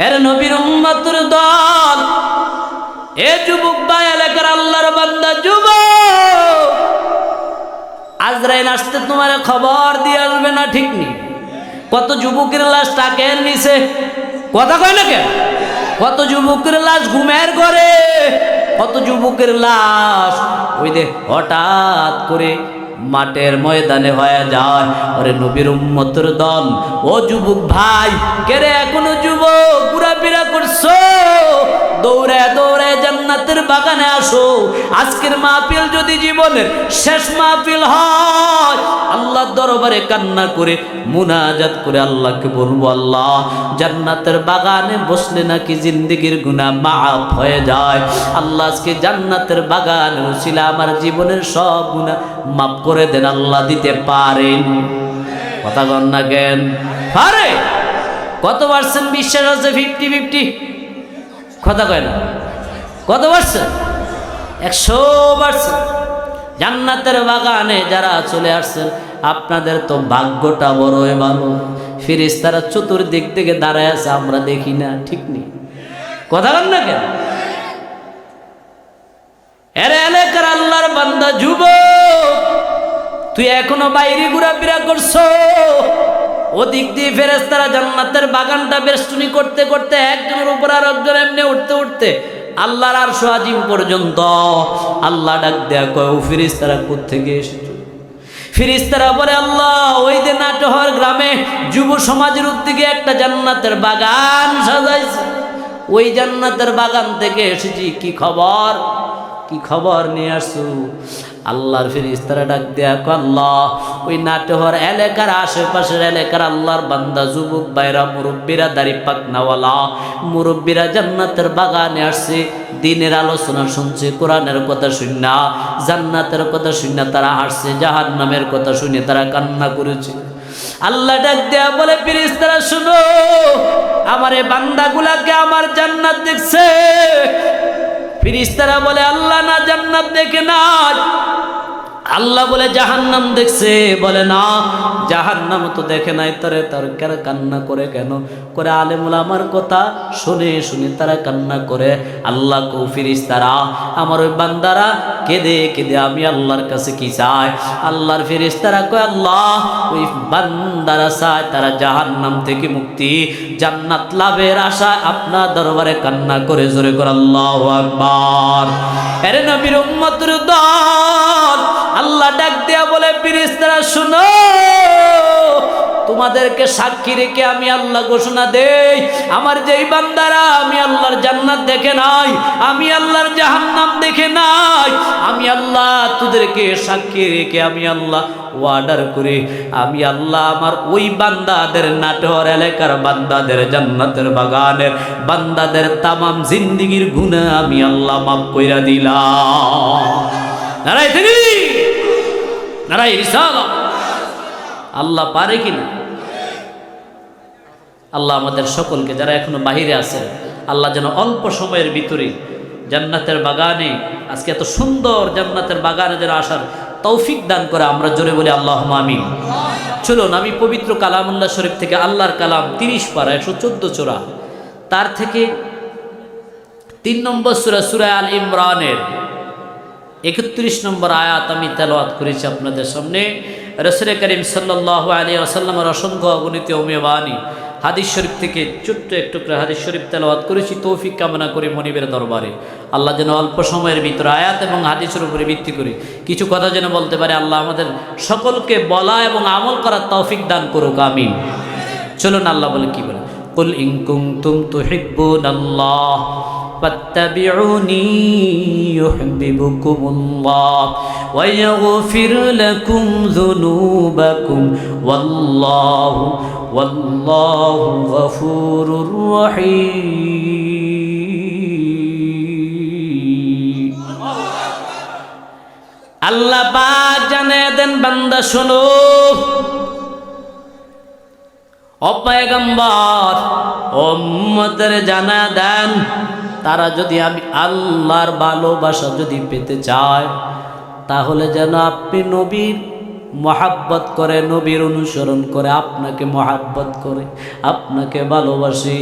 এর নবীর উম্মতের দল, এ যুবক ভাই এলাকার আল্লাহর বান্দা যুবক, আজরাইল আসতে তোমার খবর দিয়ে আসবে না, ঠিক নেই? কত যুবকের লাশ টাকের নিচে, কথা কয় না কেন? কত যুবকের লাশ ঘুমের ঘরে, কত যুবকের লাশ ওই যে হঠাৎ করে মাঠের ময়দানে হয়ে যায়। ওরে নবীর উম্মতের দল, ও যুবক ভাই, কেরে এখনো যুবক ঘোরাফেরা করছো? দৌড়ে দৌড়ে জান্নাতের বাগানে আসো। আজকের মাহফিল যদি জীবনের শেষ মাহফিল হয়, আল্লাহর দরবারে কান্না করে মুনাজাত করে আল্লাহকে বলবো, আল্লাহ জান্নাতের বাগানে বসলে নাকি জিন্দেগির গুনাহ মাফ হয়ে যায়। আল্লাহ আজকে জান্নাতের বাগানে উসিলা আমার জীবনের সব গুনাহ মাফ করে দেন। আল্লাহ দিতে পারেন, কথা বল না কেন? পারে। কত পার্সেন্ট বিশ্বাস আছে? 50-50, কথা কয় না? কত পার্সেন্ট? 100%। জান্নাতের বাগানে যারা চলে আসছেন, আপনাদের তো ভাগ্যটা বড়ই ভালো। ফেরেশতারা চতুর্দিক থেকে দাঁড়ায় আছে, আমরা দেখি না, ঠিক নেই? কথা বল না কেন? এরে এলাকার আল্লাহর বান্দা যুবক, তুই এখনো বাইরে ঘোরাফেরা করছো। ওদিক দিয়ে ফেরেশতারা জান্নাতের বাগানটা বেষ্টনী করতে করতে একজনের উপর আর একজন এমনি উঠতে উঠতে আল্লাহর আরশ আজিম পর্যন্ত। আল্লাহ ডাক দেয়া কয়, ও ফেরেশতারা কোত্থেকে এসেছো? ফেরেশতারা বলে, আল্লাহ ওই যে নাটোহর গ্রামে যুব সমাজের উদ্যোগে একটা জান্নাতের বাগান সাজাইছে, ওই জান্নাতের বাগান থেকে এসেছি। কি খবর? কি খবর নিয়ে আসছো? আল্লাহর ফেরেশতারা ডাক দেয়া কয়, আল্লাহ ওই নাটোহর এলাকার আশেপাশের এলাকার আল্লাহর বান্দা যুবক ভাইরা, মুরব্বীরা, দাড়ি পাকনাওয়ালা মুরব্বীরা জান্নাতের বাগানে আসছে, দিনের আলোচনা শুনছে, কোরআনের কথা শুননা, জান্নাতের কথা শুননা তারা হাসছে, জাহান্নামের কথা শুনে তারা কান্না করেছে। আল্লাহ ডাক দেয়া বলে, ফেরেশতারা শুনো, আমার এই বান্দাগুলাকে আমার জান্নাত দেখছে। ফেরেশতারা বলে, আল্লাহ না, জান্নাত দেখে নাই। আল্লাহ বলে, জাহান্নাম দেখছে। বলে, না, জাহান্নাম তো দেখে নাই। তার কান্না করে কেন? করে আলেম ওলামার কথা শুনে শুনে তারা কান্না করে। আল্লাহ কো, ফেরেশতারা আমার ওই বান্দারা কেঁদে কেঁদে আমি আল্লাহর কাছে কি চাই? আল্লাহর ফেরেশতারা কয়, আল্লাহ ওই বান্দারা চায় তারা জাহান্নাম থেকে মুক্তি, জান্নাত লাভের আশায় আপনার দরবারে কান্না করে। জোরে করে আল্লাহু আকবার। আরে নবীর উম্মতের দল, আল্লাহ ডাক দেয়া বলে, ফেরেশতারা শুনো, তোমাদেরকে সাক্ষী রেখে আমি আল্লাহ ঘোষণা দেই, আমার যেই বান্দারা আমি আল্লাহর জান্নাত দেখে নাই, আমি আল্লাহর জাহান্নাম দেখে নাই, আমি আল্লাহ তোদেরকে সাক্ষী রেখে আমি আল্লাহ ওয়ার্ডার করে, আমি আল্লাহ আমার ওই বান্দাদের, নাটোর এলাকার বান্দাদের, জান্নাতের বাগানের বান্দাদের তামাম জিন্দেগির গুনাহ আমি আল্লাহ মাফ কইরা দিলাম। নারায়ে তাকবীর, নারায়ে রিসালাত। আল্লাহ পারে কিনা? আল্লাহ আমাদের সকলকে, যারা এখনো বাহিরে আছেন, আল্লাহ যেন অল্প সময়ের ভিতরে জান্নাতের বাগানে, আজকে এত সুন্দর জান্নাতের বাগানে যারা আসার তৌফিক দান করে। আমরা জোরে বলি আল্লাহুম্মা আমিন। চলুন আমি পবিত্র কালামুল্লাহ শরীফ থেকে, আল্লাহর কালাম 30 পারা 114 চূড়া, তার থেকে 3 নম্বর সূরা, সূরা আল ইমরানের 31 নম্বর আয়াত আমি তেলাওয়াত করেছি আপনাদের সামনে। রাসূল করিম সাল্লাল্লাহু আলাইহি ওয়াসাল্লামের অসংখ্য অগণিত অমেবানী হাদিস শরীফ থেকে ছোট্ট একটু হাদিস শরীফ তেলাওয়াত করেছি। তৌফিক কামনা করি মনিবের দরবারে, আল্লাহ যেন অল্প সময়ের ভিতরে আয়াত এবং হাদিসের উপরে ভিত্তি করে কিছু কথা যেন বলতে পারে। আল্লাহ আমাদের সকলকে বলা এবং আমল করার তৌফিক দান করুক, আমিন। চলুন আল্লাহ বলে কি বলে, কুল ইন কুনতুম তুহিব্বুনাল্লাহ ফাত্তাবিউনি ইউহিব্বুকুমুল্লাহ ওয়া ইয়াগফির লাকুম যুনুবাকুম ওয়াল্লাহু গফুরুর রহিম। আল্লাহ পাক জানিয়ে দেন, বান্দা শোনো, ও পয়গম্বর উম্মতের জানা দেন, তারা যদি আমি আল্লাহর ভালোবাসা যদি পেতে চায়, তাহলে যেন আপনি নবীর মহাব্বত করে, নবীর অনুসরণ করে, আপনাকে মহাব্বত করে, আপনাকে ভালোবাসে,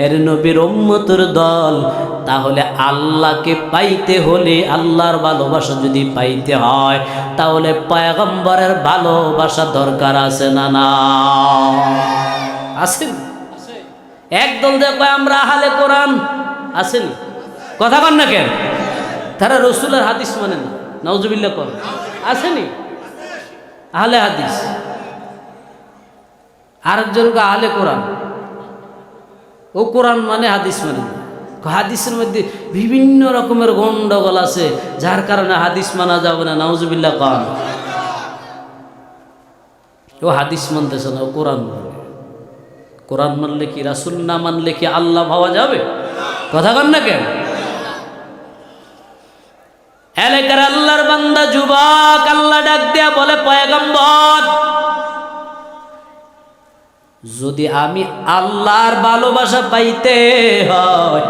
এর নবীর উম্মতের দল। তাহলে আল্লাহকে পাইতে হলে, আল্লাহর ভালোবাসা যদি পাইতে হয়, তাহলে পয়গম্বরের ভালোবাসা দরকার আছে না? না আছেন? একদল দেখো আমরা আহলে কোরআন, আছেন? কথা কন না কেন? তারা রসুলের হাদিস মানে না, নাউজুবিল্লাহ কর, আসেনি? আহলে হাদিস। আরেকজনকে আহলে কোরআন, ও কোরআন মানে হাদিস মানে না। হাদিসের মধ্যে বিভিন্ন রকমের গন্ডগোল আছে, যার কারণে হাদিস মানা যাবে না, নাউজুবিল্লাহ কন। ও হাদিস মানতেছে না, ও কোরআন মানে। কোরআন মানলে কি, রাসূল না মানলে কি আল্লাহ পাওয়া যাবে? কথা কন না কেন? এলাকার আল্লাহর বান্দা যুবক, আল্লাহ ডাক দিয়া বলে, পয়গম্বর, যদি আমি আল্লাহর ভালোবাসা পাইতে হয়,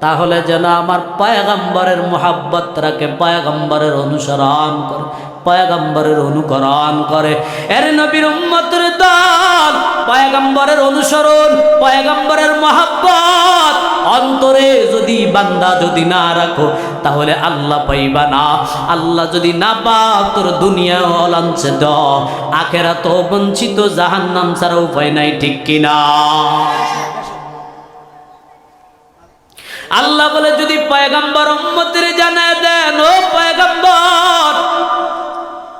তাহলে যেন আমার পয়গম্বরের মুহাব্বত রাখে, পয়গম্বরের অনুসরণ করে, পয়গম্বরের অনুকরণ করে। এর নবীর উম্মতের দল, পয়গম্বরের অনুসরণ, পয়গম্বরের মুহাব্বত অন্তরে যদি বান্দা যদি না রাখো, তাহলে আল্লাহ পাইবা না। আল্লাহ যদি না পাও, তোর দুনিয়া অলাঞ্ছিত, আখিরাত বঞ্চিত, জাহান্নাম ছাড়া উপায় নাই, ঠিক কিনা? আল্লাহ বলে, যদি পয়গম্বর উম্মতের জানায় দেন, ও পয়গম্বর,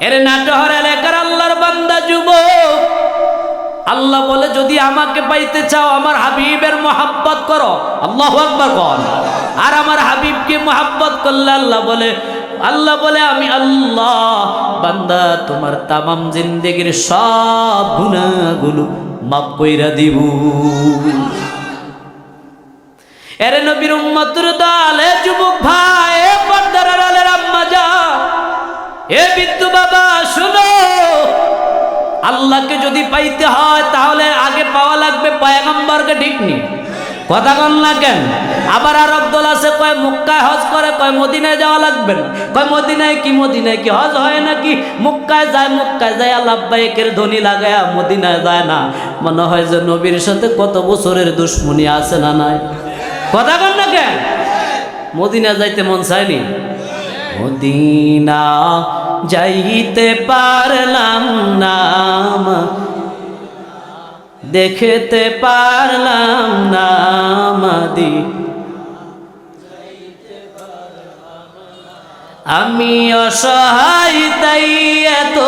এর নাটহর এলাকার আল্লাহর বান্দা যুবক, আল্লাহ বলে, যদি আমাকে পাইতে চাও, আমার হাবিবের মুহাব্বত করো। আল্লাহু আকবার বল। আর আমার হাবিবকে মুহাব্বত করলে আল্লাহ বলে, আমি আল্লাহ বান্দা তোমার তামাম জিন্দেগির সব গুনাহগুলো মাফ কইরা দিব। এর নবীর উম্মতের দল, এ যুবক ভাই, এ পর্দার আড়ালের আম্মা জান, এ বিদ্যু বাবা, শুনো, আল্লাহকে যদি পাইতে হয়, তাহলে আগে পাওয়া লাগবে পয়গম্বরকে, ঠিক নি? কথা কন না কেন? আবার আর দল আছে, কয় মক্কায় হজ করে, কয় মদিনায় যাওয়া লাগবে না। কয় মদিনায় কি হজ হয় নাকি? মক্কায় যায় লাব্বাইকের ধ্বনি লাগায়া, মদিনায় যায় না। মনে হয় যে নবীর সাথে কত বছরের দুশ্মনী আছে না নাই? কথা কন না কেন? মদিনা যাইতে মন চায়নি? মদিনা যাইতে পারলাম না, দেখতে পারলাম না, আমি অসহায় তাই এত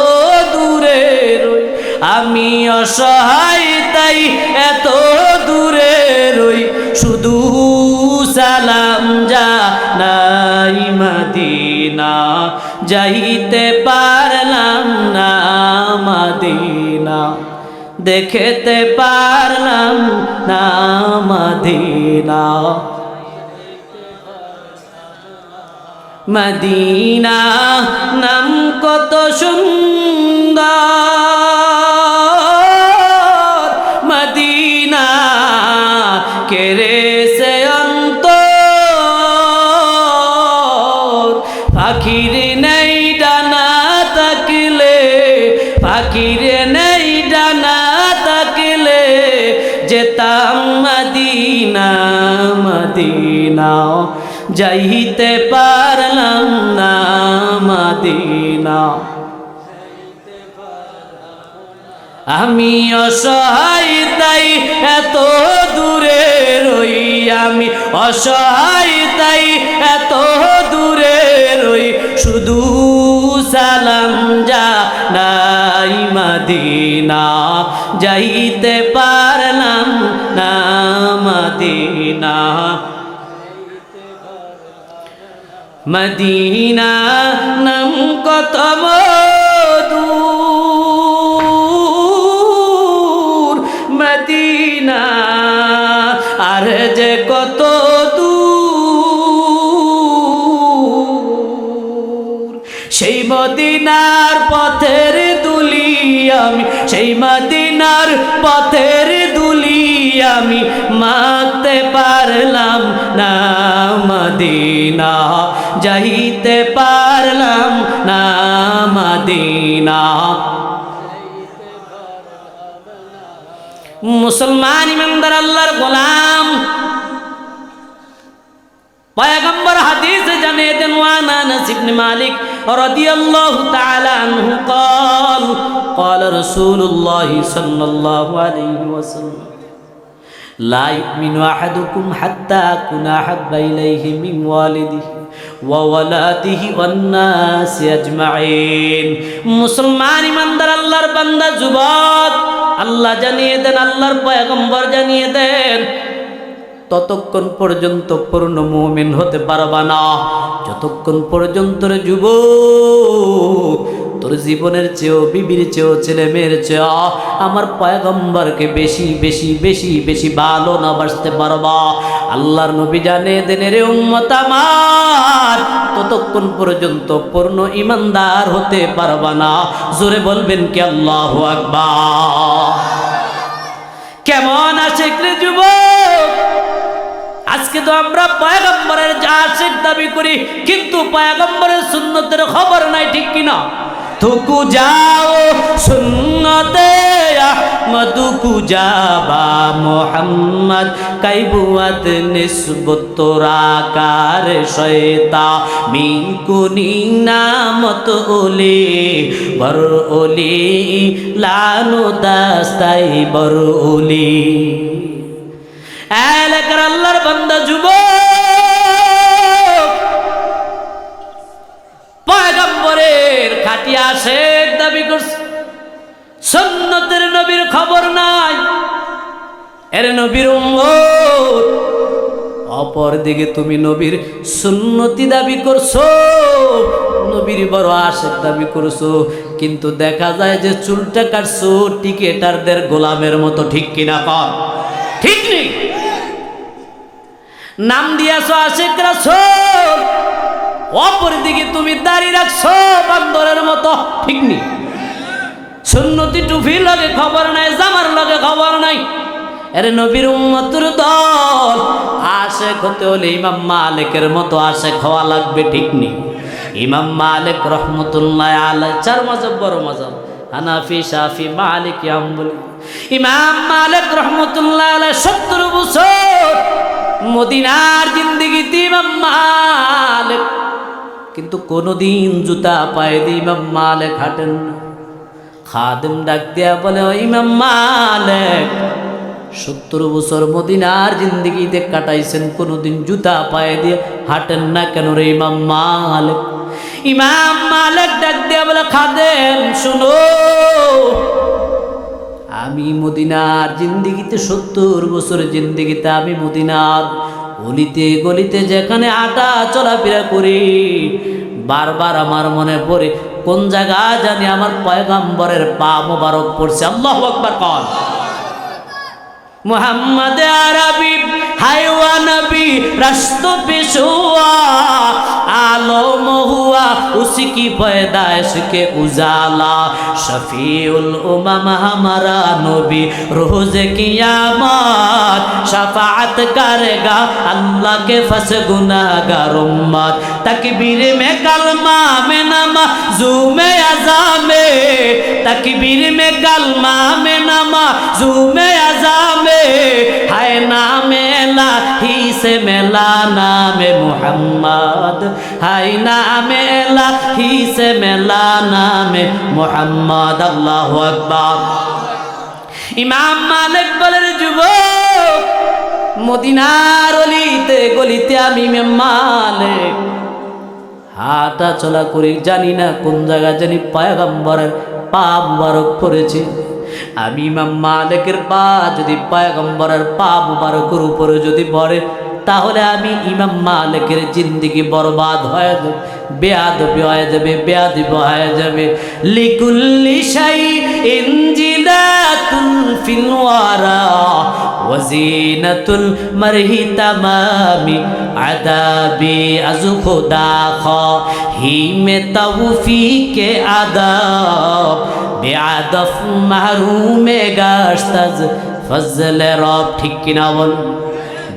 দূরে রই, আমি অসহায় তাই এত দূরে রই, শুধু সালাম জানাই মদিনা, যাইতে পারলাম না মদিনা, দেখতে পারলাম না মদিনা। মদিনা নাম কত সুন্দর, মদিনা কেড়েছে অন্তর, পাখির নেই ডানা থাকলে, পাখির নেই ডানা থাকলে, যেতাম মদিনা, মদিনা, যাইতে পারলাম না মদিনা। আমি অসহায় তাই এত দূরে রই, আমি অসহায় তাই এত দূরে রই, শুধু সালাম জানাই মদিনা, যাইতে পারলাম না মদিনা। মদিনা নাম কত মধুর, মদিনা আর যে কত দূর, সেই মদিনার পথের দুলি আমি, সেই মদিনার পথের দুলি আমি, মাখতে পারলাম না মদিনা, যাইতে পারলাম না মদিনা। মুসলমান ইমানদার আল্লাহর গোলাম পয়গম্বর হাদিসে জানিয়ে দেন ওয়ান আনাস ইবনে মালিক রাদিয়াল্লাহু তাআলা আনহু قال قال رسول الله صلى الله عليه وسلم لا يؤمن أحدكم حتى أكون أحب إليه من والده وولده والناس أجمعين। মুসলমান ইমানদার আল্লাহর বান্দা যুবক, আল্লাহ জানিয়ে দেন, আল্লাহর পয়গম্বর জানিয়ে দেন, ততক্ষণ পর্যন্ত পূর্ণ মুমিন হতে পারবা না যতক্ষণ পর্যন্ত রে যুবক তোর জীবনের চেয়েও, বিবির চেয়েও, ছেলে মেয়ের চেয়েও আমার পয়গম্বরকে বেশি বেশি বেশি বেশি ভালো না বাসতে পারবা। আল্লাহর নবী জানিয়ে দেন, রে উম্মত আমার, ততক্ষণ পর্যন্ত পূর্ণ ইমানদার হতে পারবা না। জোরে বলবেন কি আল্লাহু আকবার। কেমন আশিক রে যুবক, আজকে তো আমরা পয়গম্বরের আশিক দাবি করি, কিন্তু পয়গম্বরের সুন্নতের খবর নাই, ঠিক কিনা? থুকু যাও সুন্নতে আহমদ কুজাবা মোহাম্মদ কাইবুয়াত নিসবত তোরাকার শয়তা মিকুনি নামত ওলি বর ওলি লানু দাস্তাই বর ওলি। এলাকার আল্লাহর বান্দা যুবক, পয়গম্বরের খাঁটি আশিক দাবি করছে, সুন্নতের নবীর খবর নাই, এর নবীর উম্মত। অপর দিকে তুমি নবীর সুন্নতি দাবি করছো, নবীর বড় আশিক দাবি করছো, কিন্তু দেখা যায় যে চুলটা কাটছো টিকেটারদের গোলামের মতো, ঠিক কিনা কর? ঠিক নেই। নাম দিয়াছো আশিক রাসূল, অপর দিকে তুমি দাঁড়িয়ে রাখছো বান্দরের মতো, ঠিক নেই। সুন্নতি টুপির লগে খবর নাই, জামার লগে খবর নাই। এর নবীর উম্মতের দল আশিক হতে হলে ইমাম মালিকের মতো আশিক হওয়া লাগবে, ঠিক নেই। ইমাম মালিক রহমতুল্লাহ আলাইহি, চার মাযহাব বড় মাযহাব, হানাফি, শাফি, মালিকি, হাম্বলি। ইমাম মালিক রহমতুল্লাহ আলাইহি 70 বছর মদিনার জিন্দেগিতে ইমাম মালিক, কিন্তু কোনদিন জুতা পায়ে দিয়ে ইমাম মালিক হাঁটেন না। খাদেম ডাক দিয়া বলে, ও ইমাম মালিক, 70 বছর মদিনার জিন্দেগিতে কাটাইছেন, কোনদিন জুতা পায়ে দিয়ে হাঁটেন না কেন রে ইমাম মালিক? ইমাম মালিক ডাক দিয়া বলে, খাদেম শুনো, আমি মদিনার জিন্দেগিতে 70 বছর জিন্দেগিতে আমি মদিনার অলিতে গলিতে যেখানে হাঁটা চলাফেরা করি, বারবার আমার মনে পড়ে কোন জায়গা জানি আমার পয়গম্বরের পা মোবারক পড়ছে। আল্লাহু আকবার কর। মোহাম্মদ আরবি হাইওয়া নবী রাস্তো পেশুয়া आलम हुआ उसकी पैदाइश के उजाला शफीउल उमम हमारा नबी रोज़ क़ियामत शफाअत करेगा अल्लाह के फस गुनाहगार उम्मत। तकबीर में कलमा में नमाज़ूम अज़ाम तकबीर में कलमा में नमाज़ूम अज़ाम है नाम इलाही से मिला नाम मुहम्मद हाय नाम इलाही से मिला नाम मुहम्मद। अल्लाहु अकबर। इमाम मालिक বলেন যুবক মদিনার অলিতে গলিতে আমি ইমাম মালিক হাঁটা চলা করি, জানি না কোন জায়গা জানি পয়গম্বরের পা মুবারক পড়েছে। আমি ইমাম মালিকের পা যদি পয়গম্বরের পা মুবারকের উপরে যদি পড়ে তাহলে আমি ইমাম মালিকের জিন্দেগি বরবাদ হয়ে যাবে, বেয়াদবি হয়ে যাবে, বেয়াদবি হয়ে যাবে। লিকুল্লি শাইইন জিলাতুন ফিল ওয়ারা ওয়াজিনাতুল মারহি তামামি আদাবি আযু খুদা খাহি মে তৌফিকে আদাব বেআদব মাহরুমে গাশতাজ ফজলে রব। ঠিক কিনা বল?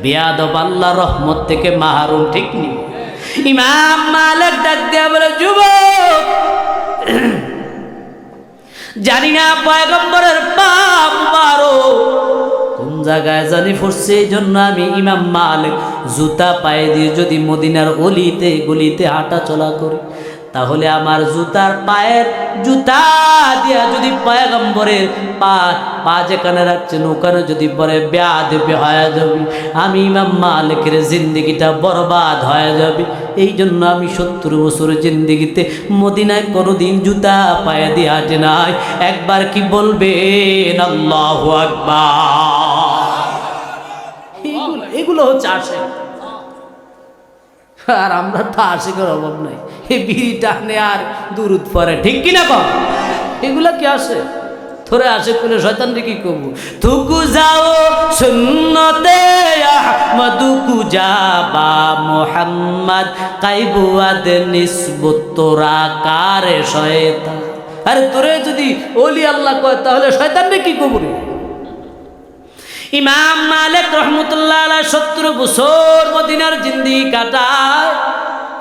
বেয়াদব আল্লাহ রহমত থেকে মাহরুম, ঠিক নেই। ইমাম মালিক ডাক দিয়া বলে, যুবক, জানি না পয়গম্বরের পা মুবারক কোন জায়গায় জানি পড়ছে, এই জন্য আমি ইমাম মালিক জুতা পায়ে দিয়ে যদি মদিনার অলিতে গলিতে হাঁটা চলা করি, তাহলে আমার জুতার পায়ের জুতা দিয়া যদি পয়গম্বরের পা যেখানে রাখছেন ওখানে যদি পরে বেয়াদবি হয়ে যাবে, আমি ইমাম মালিকের জিন্দেগিটা বরবাদ হয়ে যাবে। এই জন্য আমি 70 বছর জিন্দেগিতে মদিনায় কোনোদিন জুতা পায়ে দিয়ে হাঁটে নাই। একবার কি বলবেন আল্লাহু আকবার? এগুলো হচ্ছে আশিক। আর আমরা তো আশিকের অভাব নাই, এই বিড়ি টানে আর দুরুদ পরে, ঠিক কিনা কম? এগুলা কি আসে? থরে আসে কোলে শয়তান রে কি করব? তুকু যাও সুন্নতে আহমদুকু যাবা মুহাম্মদ কাইবুয়াদ নিসবত তোরা কারে শয়তান। আরে তোরে যদি ওলি আল্লাহ কয় তাহলে শয়তান রে কি করব? ইমাম মালিক রহমতুল্লাহ আলাইহি 70 বছর মদিনার জিন্দেগি কাটায়।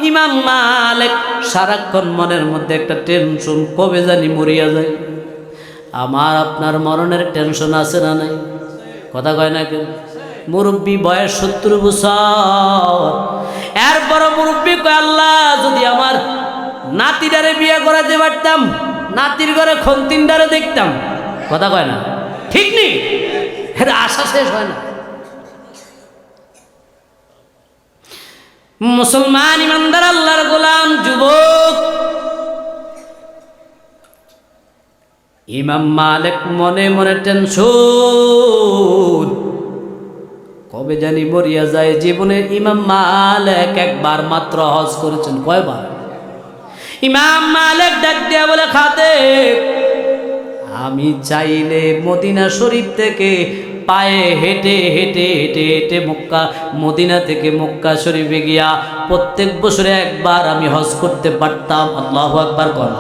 ইমাম মালিক সারাক্ষণ মনের মধ্যে একটা টেনশন, কবে জানি মরিয়া যায়। আমার আপনার মরণের টেনশন আছে না নাই? কথা কয় না কেন? মুরব্বী বয়স 70 বছর, এরপর মুরব্বী কয়, আল্লাহ যদি আমার নাতিটারে বিয়ে করাতে পারতাম, নাতির ঘরে খন্তিনটারে দেখতাম। কথা কয় না? ঠিক নেই? এটা আশা শেষ হয় না। মুসলমান ইমানদার আল্লাহর গোলাম যুবক, ইমাম মালিক মনে মনে টেনশন, কবে জানি মরিয়া যায়। জীবনে ইমাম মালিক একবার মাত্র হজ করেছেন। কয়বার? ইমাম মালিক ডাক দিয়া বলে, খাদেম, আমি চাইলে মদিনা শরীফ থেকে পায়ে হেঁটে হেঁটে হেঁটে হেঁটে মদিনা থেকে মক্কা শরীফে গিয়া প্রত্যেক বছরে একবার আমি হজ করতে পারতাম। আল্লাহু আকবার কর।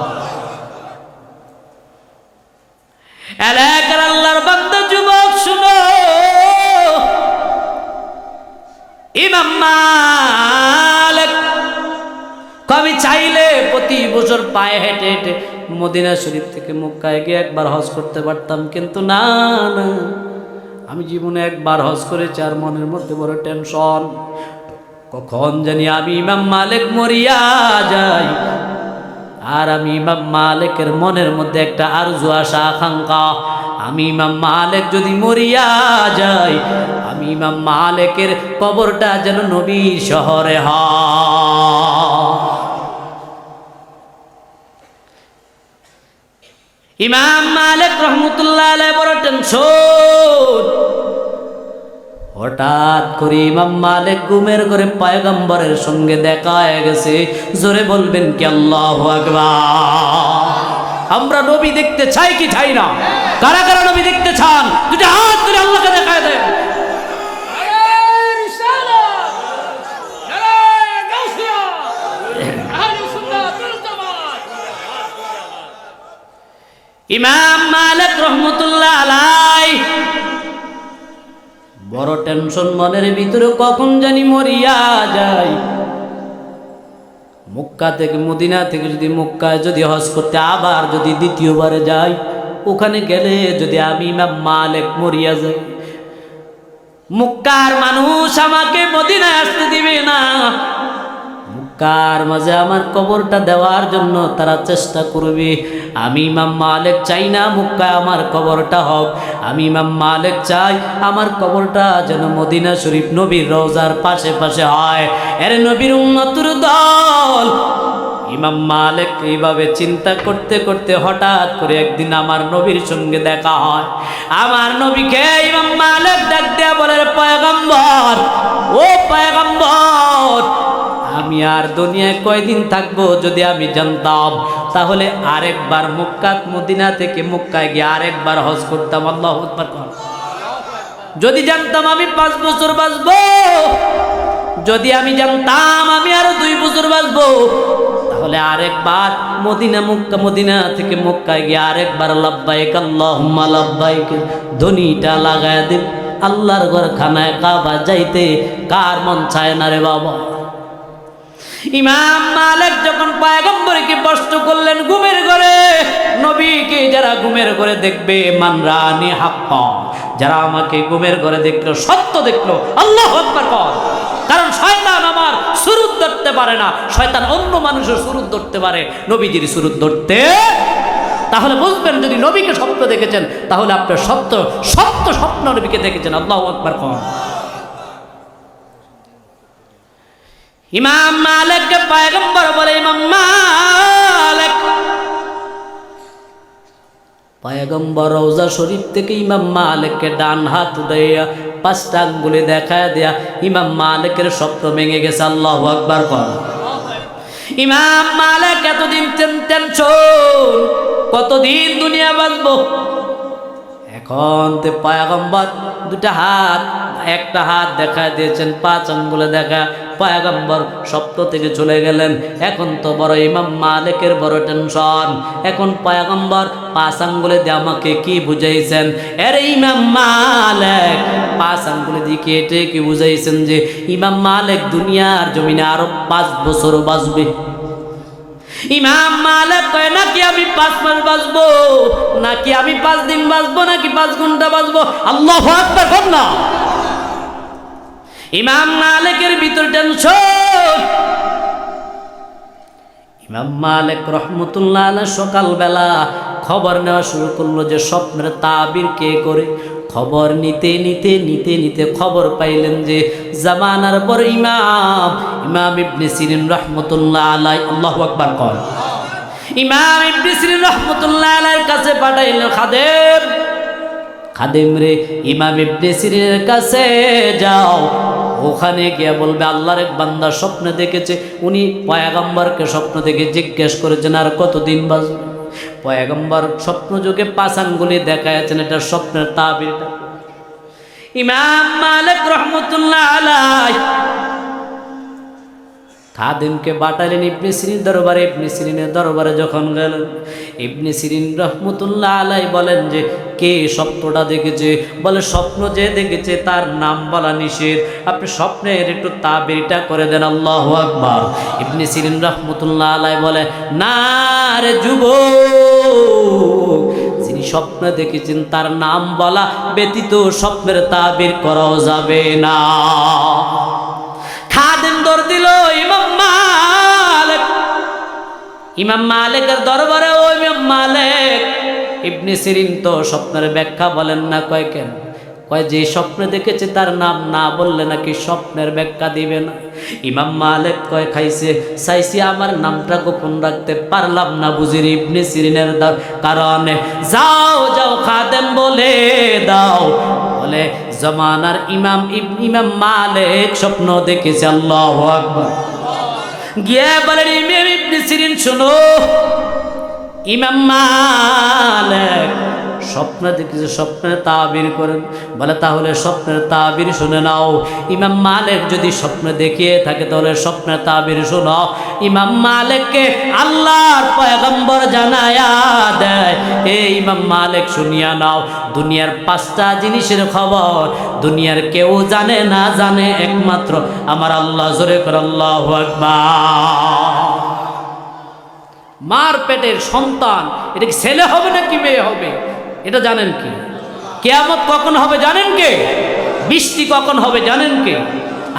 এলাকার আল্লাহর বান্দা যুবক শুনো, ইমাম মালিক আমি চাইলে প্রতি বছর পায়ে হেঁটে হেঁটে মদিনা শরীফ থেকে মক্কায় গিয়ে একবার হজ করতে পারতাম, কিন্তু না না, আমি জীবনে একবার হজ করেছি আর মনের মধ্যে বড় টেনশন, কখন জানি আমি ইমাম মালিক মরিয়া যাই। আর আমি ইমাম মালিকের মনের মধ্যে একটা আরজু, আশা, আকাঙ্ক্ষা, আমি ইমাম মালিক যদি মরিয়া যাই, আমি ইমাম মালিকের কবরটা যেন নবীর শহরে হয়। ইমাম মালিক রহমতুল্লাহ আলাইহি বড় টেনশন। হঠাৎ করে ইমাম মালিক ঘুমের ঘরে পয়গম্বরের সঙ্গে দেখা হয়ে গেছে। জোরে বলবেন কি আল্লাহু আকবার? আমরা নবী দেখতে চাই কি চাই না? কারা কারা নবী দেখতে চান? দুটো হাত তুলে আল্লাহকে দেখায় দেন। ইমাম মালিক রহমতুল্লাহ আলাইহি বড় টেনশন মনের ভিতরে, কখন জানি মরিয়া যায়। মক্কা থেকে মদিনা থেকে যদি মক্কায় যদি হজ করতে আবার যদি দ্বিতীয়বারে যাই, ওখানে গেলে যদি আমি ইমাম মালিক মরিয়া যাই, মক্কার মানুষ আমাকে মদিনায় আসতে দিবে না। মক্কার মাঝে আমার কবরটা দেওয়ার জন্য তারা চেষ্টা করবে। আমি ইমাম মালিক চাই না মক্কায় আমার কবরটা হোক, আমি ইমাম মালিক চাই আমার কবরটা যেন মদিনা শরীফ নবীর রওজার পাশে পাশে হয়। এর নবীর উম্মতের দল। ইমাম মালিক এইভাবে চিন্তা করতে করতে হঠাৎ করে একদিন আমার নবীর সঙ্গে দেখা হয়। আমার নবীকে ইমাম মালিক ডাক দেয়া বলে, পয়গম্বর, ও পয়গম্বর, আমি আর দুনিয়ায় কয়দিন থাকবো, যদি আমি জানতাম তাহলে আরেকবার মদিনা থেকে মক্কায় গিয়ে আরেকবার হজ করতাম। আল্লাহু আকবার। যদি জানতাম আমি 5 বছর বাঁচবো, যদি আমি জানতাম আমি আরো 2 বছর বাঁচবো, তাহলে আরেকবার মদিনা থেকে মক্কায় গিয়ে আরেকবার লাব্বাইক আল্লাহুম্মা লাব্বাইক ধ্বনিটা লাগায় দেব। আল্লাহর ঘর খানায় কাবা যাইতে কার মন চায় না রে বাবা? ইমাম মালিক যখন পয়গম্বরকে প্রশ্ন করলেন ঘুমের ঘরে, নবীকে যারা ঘুমের ঘরে দেখবে, মানরানি হাক্কা, যারা আমাকে ঘুমের ঘরে দেখলো, সত্য দেখলো, আল্লাহু আকবার কর। কারণ শয়তান আমার সুরুত ধরতে পারে না, শয়তান অন্য মানুষের সুরুত ধরতে পারে, নবীজির সুরুত ধরতে। তাহলে বুঝবেন যদি নবীকে স্বপ্ন দেখেছেন তাহলে আপনার সত্য সত্য স্বপ্ন নবীকে দেখেছেন। আল্লাহু আকবার কর। ইমাম মালিককে পয়গম্বর বলে, ইমাম মালিক, পয়গম্বর রওজা শরীফ থেকে ইমাম মালিককে ডান হাত উঠাইয়া 5টা আঙ্গুলে দেখায় দেয়া ইমাম মালিকের স্বপ্ন ভেঙে গেছে। আল্লাহু আকবার কর। ইমাম মালিক এতদিন টেনশন, কতদিন দুনিয়া বাঁচবো। এখন তে পয়গম্বর দুটা হাত, একটা হাত দেখা দিয়েছেন, 5 আঙ্গুলে দেখা, পয়গম্বর স্বপ্ন থেকে চলে গেলেন। এখন তো বড় ইমাম মালিকের বড় টেনশন। এখন পয়গম্বর 5 আঙ্গুলে দিয়ে আমাকে কি বুঝাইছেন? আরে ইমাম মালিক 5 আঙ্গুলে দিয়ে কেটে কি বুঝাইছেন যে ইমাম মালিক দুনিয়ার জমিনে আরো 5 বছর বাঁচবে। ইমাম মালিক কয়, নাকি আমি 5 মাস বাঁচবো, নাকি আমি 5 দিন বাঁচবো, নাকি 5 ঘন্টা বাঁচবো? আল্লাহু আকবার বল না। ইমাম মালিকের ভিতর টেনশন। ইমাম মালিক রহমতুল্লাহ আলাইহি সকালবেলা খবর নেওয়া শুরু করলো যে স্বপ্নের তাবির কে করে। খবর নিতে নিতে নিতে নিতে খবর পাইলেন যে জামানার বড় ইমাম ইবনে সিরিন রহমতুল্লাহ আলাইহি, আল্লাহু আকবার কর। ইমাম ইবনে সিরিন রহমতুল্লাহ আলাইহির কাছে পাঠাইলেন খাদেম, খাদেম রে, ইমাম ইবনে সিরিনের কাছে যাও, ওখানে গিয়ে বলবে আল্লাহর এক বান্দা স্বপ্নে দেখেছে। উনি পয়গম্বরকে স্বপ্ন দেখে জিজ্ঞেস করেছেন আর কতদিন বাঁচবে। পয়গম্বর স্বপ্ন যুগে 5 আঙ্গুলি দেখাচ্ছেন, এটা স্বপ্নের তাবিরটা। ইমাম মালিক রহমতুল্লাহ আলাইহি খাদেমকে পাঠালেন ইবনে সিরিন দরবারে। ইবনে সিরিনের দরবারে যখন গেলেন, ইবনে সিরিন রহমতুল্লাহ আলাইহি বলেন যে কে স্বপ্নটা দেখেছে? বলে স্বপ্ন যে দেখেছে তার নাম বলা নিষেধ, আপনি স্বপ্নের একটু তাবিরটা করে দেন। আল্লাহু আকবার। ইবনে সিরিন রহমতুল্লাহ আলাইহি বলে, না রে যুবক, যিনি স্বপ্ন দেখেছেন তার নাম বলা ব্যতীত স্বপ্নের তাবির করাও যাবে না। খাদেম দর দিল ইমাম মালিক। ইমাম মালিকের দরবারে, ও ইমাম মালিক, ইবনে সিরিন তো স্বপ্নের ব্যাখ্যা বলেন না। কয় কেন? কয় যে স্বপ্ন দেখেছে তার নাম না বললে নাকি স্বপ্নের ব্যাখ্যা দিবে না। ইমাম মালিক কয় খাইছে চাইছি, আমার নামটা গোপন রাখতে পারলাম না বুঝির ইবনে সিরিনের কারণে। যাও যাও খাদেম বলে দাও, বলে জামানার ইমাম মালিক স্বপ্ন দেখেছে। আল্লাহু আকবার। গিয়ে বলেন ইমাম ইবনে সিরিন শোনো, ইমাম মালিক স্বপ্ন দেখেছে, স্বপ্নের তাবির করেন। বলে তাহলে স্বপ্নের তাবির শুনে নাও। ইমাম মালিক যদি স্বপ্ন দেখিয়ে থাকে তাহলে স্বপ্নের তাবির শোনাও। ইমাম মালিককে আল্লাহর পয়গম্বর জানায়া দেয়, এই ইমাম মালিক শুনিয়া নাও, দুনিয়ার 5টা জিনিসের খবর দুনিয়ার কেউ জানে না, জানে একমাত্র আমার আল্লাহ। জোরে করে আল্লাহু আকবার। মার পেটের সন্তান, এটা কি ছেলে হবে নাকি মেয়ে হবে এটা জানেন কে? কিয়ামত কখন হবে জানেন কে? বৃষ্টি কখন হবে জানেন কে?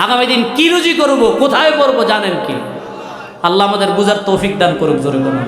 আগামী দিন কি রুজি করব, কোথায় করব জানেন কে? আল্লাহ আমাদের বুঝার তৌফিক দান করুক। জোরে বলুন।